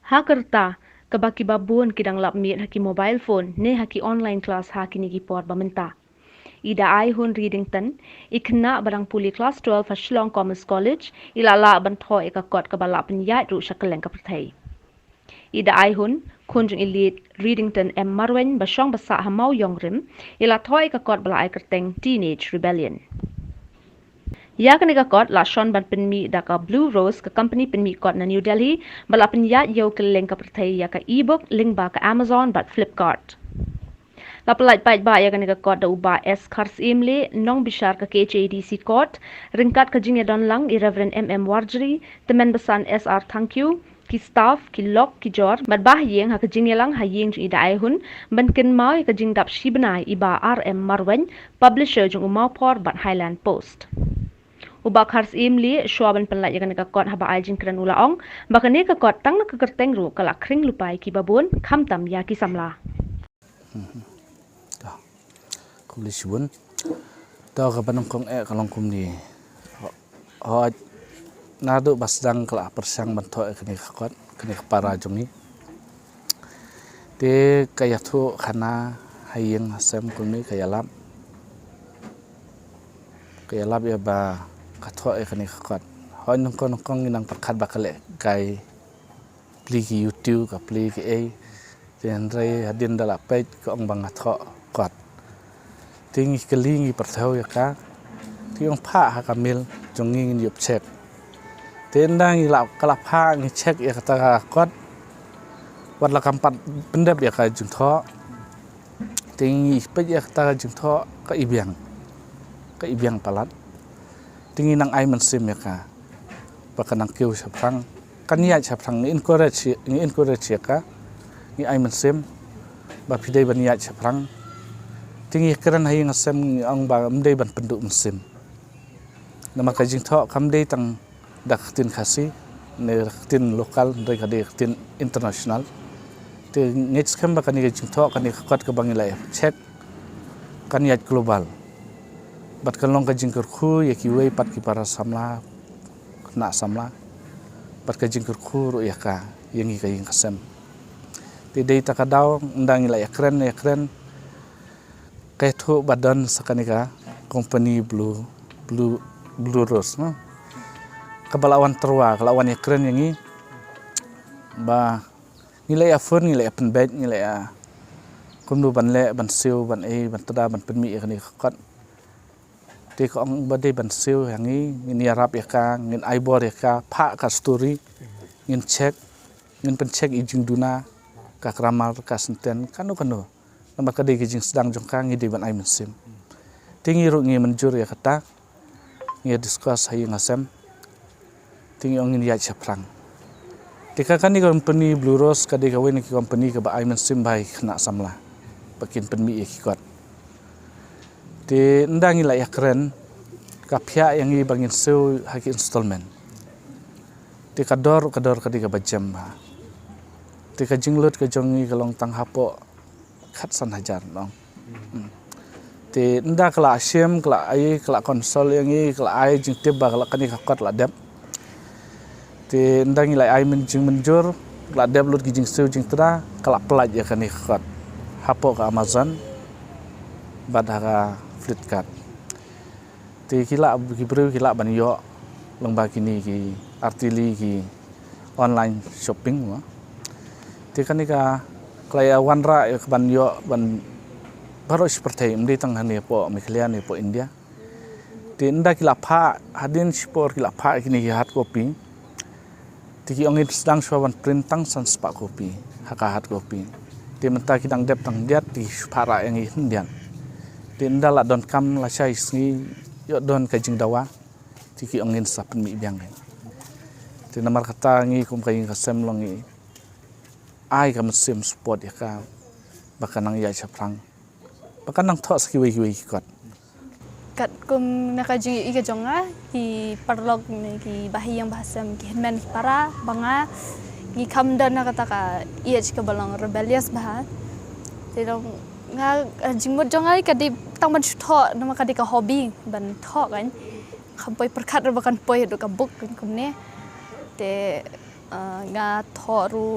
Hakerta kabaki babun kidang lapmit haki mobile phone ne haki online class haki nigi por bamenta. Ida ai hun Readington ikna barang puli class 12 ha Shillong Commerce College ilala bantho ikakot kabala penyat ru syakeleng kaperthai. Ida ai hun kunjung ilit Readington M Marwen basyong basa hamau yongrim ila thoi ikakot bala ai kerteng Teenage Rebellion. Ya kaniga kot la Sean ban penmi da ka Blue Rose ka company penmi kot na New Delhi bala penyat yo ke link ka perthai ya ka ebook link ba ka Amazon bat Flipkart. La pelaj baik ba ya kaniga kot da uba S Khars Imle nong bishar ka KHADC kot ringkat ka jingya don lang i Reverend MM Warjri temen besan SR thank you ki staff ki lok ki jor mat bah yeng ha ka jingya lang ha yeng ju ida ai hun ban ken mau ka jing dap shibnai iba RM Marwen publisher jung umau por bat Highland Post. Ubak Khars Imli shuaban penlat yakan kakot haba aljin kran ulaong bakane kakot tang nak kerteng ru kala kring lupai ki babun khamtam ya ki samla kumli shibun taw ka banam kong kalong kumni ho nadu basdang kala persang banto kani kakot kani para jongi te kayathu khana hayeng hasem kumni kayalap ya ba katho kani kakot ho nongkong inang perkhat bakale kai pli ki YouTube ka pli ki ten rai hadin dala page ko ang bang atho kot tingi kelingi perthau ya ka tiong pha ha kamil jongi ngin yup check ten dang ila kala pha ngi check ya kata kot wat la kampat pendap ya ka jung tho tingi pe ya kata jung tho ka ibiang palat tingi nang ai man sim ya ka pakanang keu saprang kania saprang ni encourage ya ka ni ai man sim ba pidai bania saprang tingi keran hai ngasem ang ba mdei ban penduk mesim nama ka jing tho kamdei tang dak tin khasi ne tin lokal ndai ka de tin international te ngech kham ba kani jing tho kani khot ka bangilai check kani global bat kalong ka jing khu ye ki wei pat ki para samla na samla bat ka jing khu ru ya ka yengi ka ying khasem te dei ta ka daw ndang ilai ekren ketho badan sakanika company blue rose no kabalawan terwa kalawan ekren yangi ba nilai afun nilai pen bed nilai kumdu ban le ban siu ban ban tada ban penmi kani khat te ko ang bade ban siu yangi ngin yarap ya ka ngin aibor ya ka pha ka story ngin pen check ijing duna ka kramal ka senten kanu nama kadai kijing sedang jongkang ngi ban ai mesim tingi ru ngi menjur ya kata ngi discuss hai ngasem tingi ongin ya chaprang tika kani company Blue Rose kadai ka wen ki company ka ba ai mesim bai khna samla pakin penmi ikot te ndangi la yakren ka phya yang ngi bangin seu haki installment tika dor kadai ka bajam ba tika jinglut ka jongi kalong tang hapo khat san hajar nong te nda kala shem kala ai kala konsol yang i kala ai jing teba kala kani khakot la dep te ndang ilai ai men jing menjur kala dep lut gi jing seu jing tra kala pelaj ya kani khakot hapo ka Amazon badara Flipkart te kila bru kila ban yo longba kini ki artili ki online shopping wa te kani ka klaya wanra ban yo ban baru seperti mdi tang hani po miklian po India ti nda kila pha hadin spor kila pha kini hard copy ti ongin sedang swaban printang san spa copy haka hard copy ti menta kidang dep tang diat ti para yang hindian ti nda la don kam la sai sni yo don ka jing dawa ti ki ongin sapen mi biang ti namar kata ngi kum ka ing kasem longi ai ka mesim sport ya ka bakanang ya chaprang bakanang tho skiwi kot kat kum nakajing iga jonga ki parlog ne ki bahiyang bahasam ki men para banga ki kamdan nakata ka iech ka balang rebellious bah tidong nga jingmut jonga ka di tang ban tho nama ka di ka hobby ban tho kan khampoi perkhat bakan poi do ka book kum ne te nga tho ru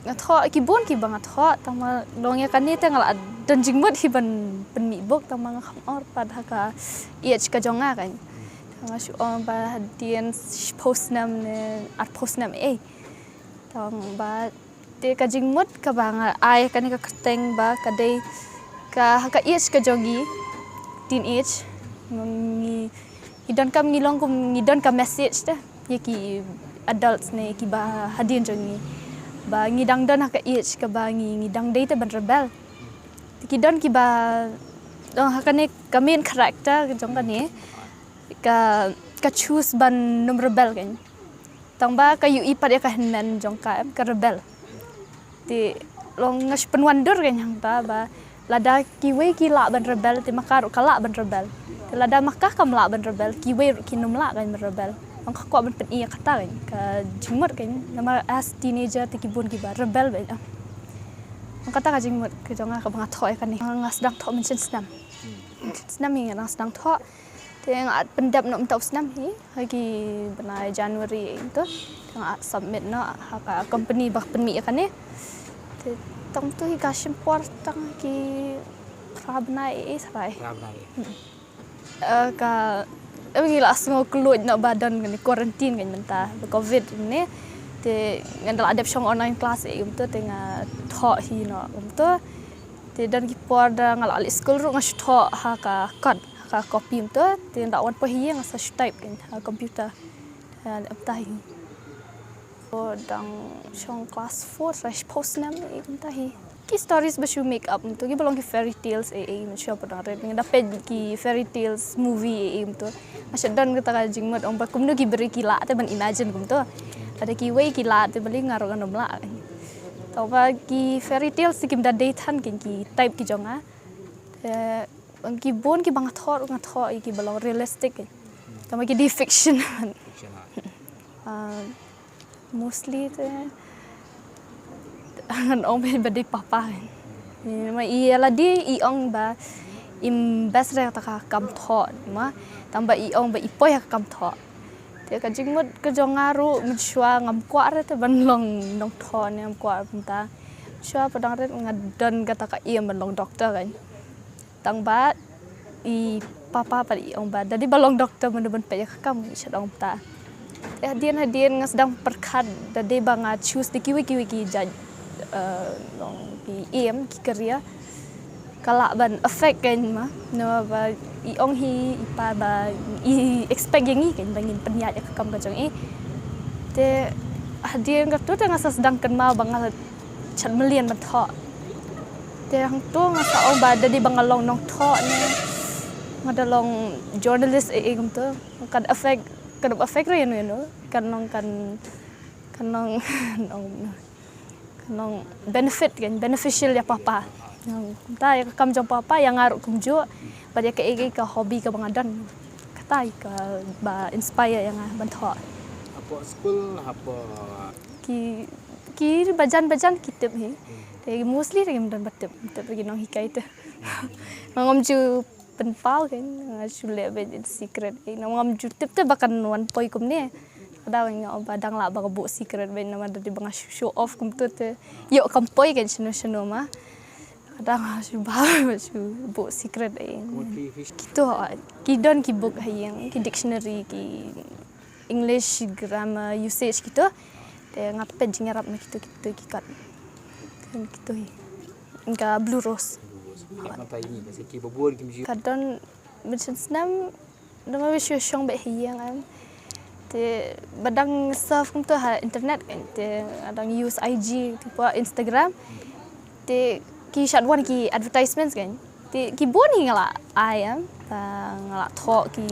ngathok ki bon ki bang ngathok tama dongya kan ni tengala dan jingmut hi ban mi bok tama ngam or pad haka ka jonga kan tama shu on ba hadian post nam ne at post nam tong ba te ka jingmut ka bang ai kan ka keteng ba ka dei ka haka ka jongi teenage ngi idon kam ngilong kum ngidon ka message ta ki adults ne ki ba hadian jongi ba ngidang don haka ka ba ngidang dei te ban rebel ki don ki ba dong haka ne ka main character jong kan ni ka choose ban num rebel kan tang ba ka yu ipat ya ka hen jong ka rebel ti long ngas penwandur kan yang ba lada ki we ki la ban rebel ti makar kala ban rebel ti lada makah kam la ban rebel ki we ki num la kan rebel ang kakwa ban pen iya kata kan ka jingmut kan nama as teenager ti kibun ki ba rebel ba ang kata ka jingmut ke jonga ka banga thoi kan ni ngas dang tho mention snam ni ngas dang tho te ngat pendap no mtau snam hi hagi bana January itu ngat submit no ha company ba penmi kan ni te tong tu hi ka simport tang ki prabna sarai ka Abi la asmo keluar nak badan kan quarantine kan mentah covid ni te ngandal adaptation online class tu tengah thok hi no tu te dan ki por da ngal ali school ru ngas thok ha ka copy tu te ndak wan po hi ngas type kan ha computer dan aptai o dang shong class 4 post nam mentah hi ki stories basu make up tu ki belong ki fairy tales macam apa dah red dapat ki fairy tales movie tu macam dan kita ka jingmat om ba kumno ki beri kila te ban imagine kum tu ada ki way kila te bali ngaro kan omla tau ba ki fairy tales kim da date han ki type ki jonga ki bon ki bang thor ki belong realistic tama ki di fiction mostly te an om bedi papa ma ialah di iong ba imbas re ta kam tho ma tamba iong ba ipoy ka kam tho te ka jingmut ka jongaru mchwa ngam kwa re te ban long nong tho ne am kwa punta chwa padang re ngadan kata ka iam ban long doktor kan tang ba i papa pa iong ba dadi balong doktor ban ban pe ka kam chadong ta hadian ngasdang perkhat dadi banga choose di kiwi ki judge long ki career kala ban affect kan ma no ba iong hi ipa ba i expect yang kan bangin penyat ya kam ka jong te hadian ka tu tengah sedang kan ma bang chat melian ban tho te hang tu ngasa ong ba di bangalong nong tho ne ngadalong journalist gum tu kan affect re no kan nong nong benefit kan beneficial ya papa ta ya kam jong papa yang ngaruk kumjo pada ke ka hobi ka bangadan kata ka ba inspire yang bantho apa school apa ki bajan kitab hi te mostly re dan batep bagi nong hikai tu ngom ju penpal kan ngajule be secret ngom ju tip te bakan wan poi kum ne kadang yang badang la ba bu secret ben nama di bang show off kum tu te yo kampoi kan seno ma kadang su ba su bu secret gitu kidon ki book hayang ki dictionary ki English grammar usage gitu te ngapet jingarap na gitu ki kat kan gitu ingka blue rose apa ini kasi ki babur ki mji kadon macam senam nama wisu shong be hayang am te badang surf kum tu ha internet kan te adang use IG tipo Instagram te ki shadwan ki advertisements kan te ki boni ngala ayam ngala tho ki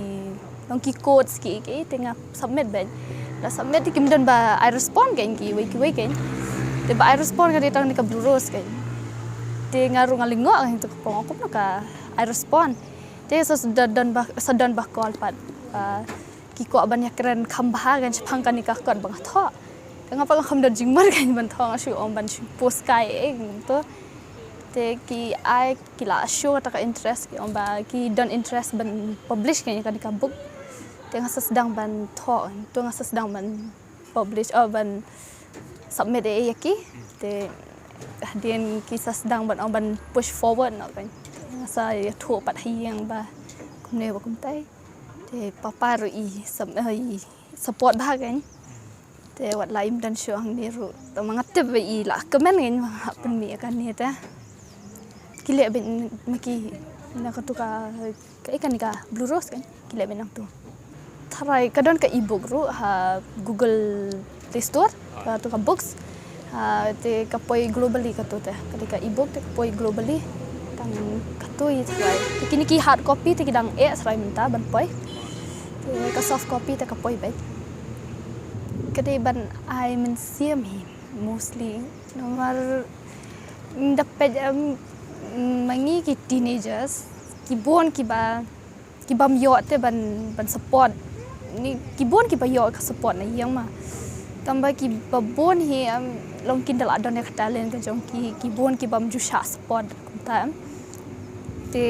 nong ki codes ki tengah submit ben da submit ki mden ba I respond kan ki we kan te ba I respond kan ditang ni ka blue rose kan te ngaru ngalingo kan tu ko no ka I respond te sadan ba call pat ki ko banyak keren kambahagan sepang kan nikah kan bang tho ngapa kam dan jingmar kan ban tho asu om ban post kai tu te ki ai ki la show ta ka interest ki om ba ki don interest ban publish kan ka book te ngasa sedang ban tho tu ngasa sedang ban publish ban submit yaki te hadian kisah sedang ban push forward nak kan saya thua pat hiang ba kumne ba kumtai te papa ru support ba kan te wat laim dan syuang ni ru ta mangat ba i la kemen kan pen mi kan ni ta kile ben maki na ka tu ka ikan ni ka blue rose kan kile ben tu tharai kadon ka ebook ru ha Google Play Store ka tu ka books te kapoi globally ka tu te ketika ebook te kapoi globally tang katui tharai kini ki hard copy te kidang serai minta ban poi te ka soft copy te kapoi bai kade ban ai men siam hi mostly nomor dapat mangi ki teenagers ki bon ki bam yo te ban support ni ki bon ki ba yo ka support na yang ma tambah ki babon hi long kin dal adon ek talent ka jong ki bon ki bam ju sha support ta te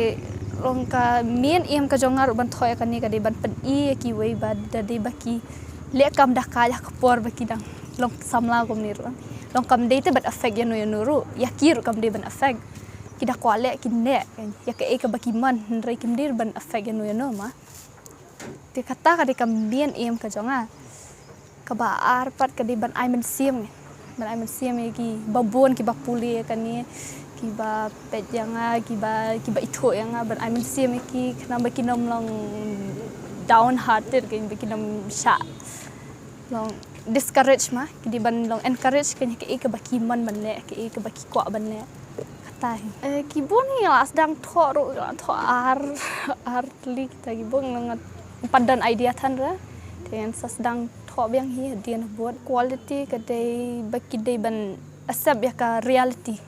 long ka mien em ka jongar ban thoi ka ni ka de ban pen i ki wei ba da de ba ki le kam da ka ya ka por ba ki dang long samla kom ni ro long kam de te ban affect ya no ru ya ki ru kam de ban affect ki da kwa le ki ne ya ka e ka ba ki man rei kim dir ban affect ya no ma te kata ka de kam mien em ka jonga ka ba ar pat ka di ban ai men siam ki babon ki ba puli kan ni ki ba pet yang ki ba itu yang ban ai men siam ki kena ba ki nom long down hearted kan ba ki nom sha long discourage ma ki di ban long encourage kan ki ka ba ki man ban le ki ka ba ki kwa ban le kata ki bon ni la sedang tho ru tho ar li kita ki bon ngat padan idea than ra ten sedang biang hi dia nak buat quality kedai bagi dia ban accept ya ka reality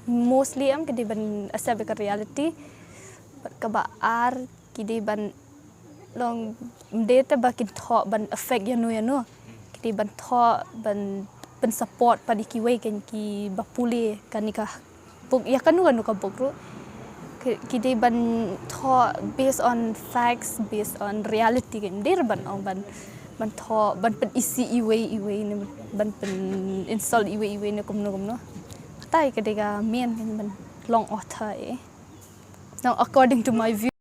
mostly am kedai ban accept ya ka reality ka ba ar kedai ban long data bagi tho ban affect ya no kedai ban tho ban support pada ki wei kan ki ba puli kan ni ka book ya kan nu ka book ru kedai ban tho based on facts based on reality kan dir ban ban tho ban pen isi iwe ni ban pen install iwe ni kumno tai kedega mien ban long author now according to my view